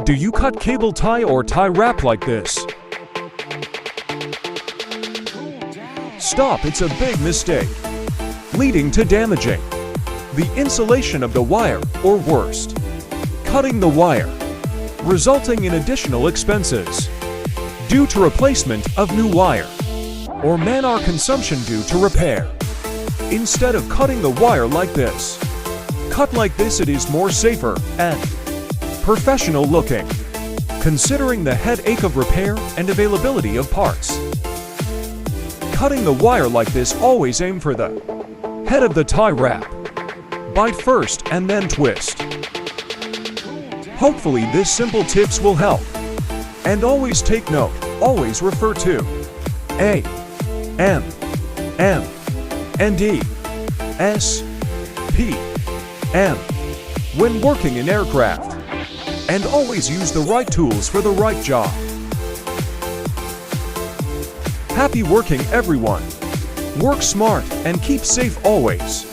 Do you cut cable tie or tie wrap like this? Stop, it's a big mistake, leading to damaging the insulation of the wire, or worst, cutting the wire, resulting in additional expenses due to replacement of new wire, or man-hour consumption due to repair. Instead of cutting the wire like this, cut like this. It is more safer and professional looking, considering the headache of repair and availability of parts. Cutting the wire like this, always aim for the head of the tie wrap. Bite first and then twist. Hopefully this simple tips will help. And always take note, always refer to A, M, M, and E, S, P, M when working in aircraft. And always use the right tools for the right job. Happy working, everyone. Work smart and keep safe always.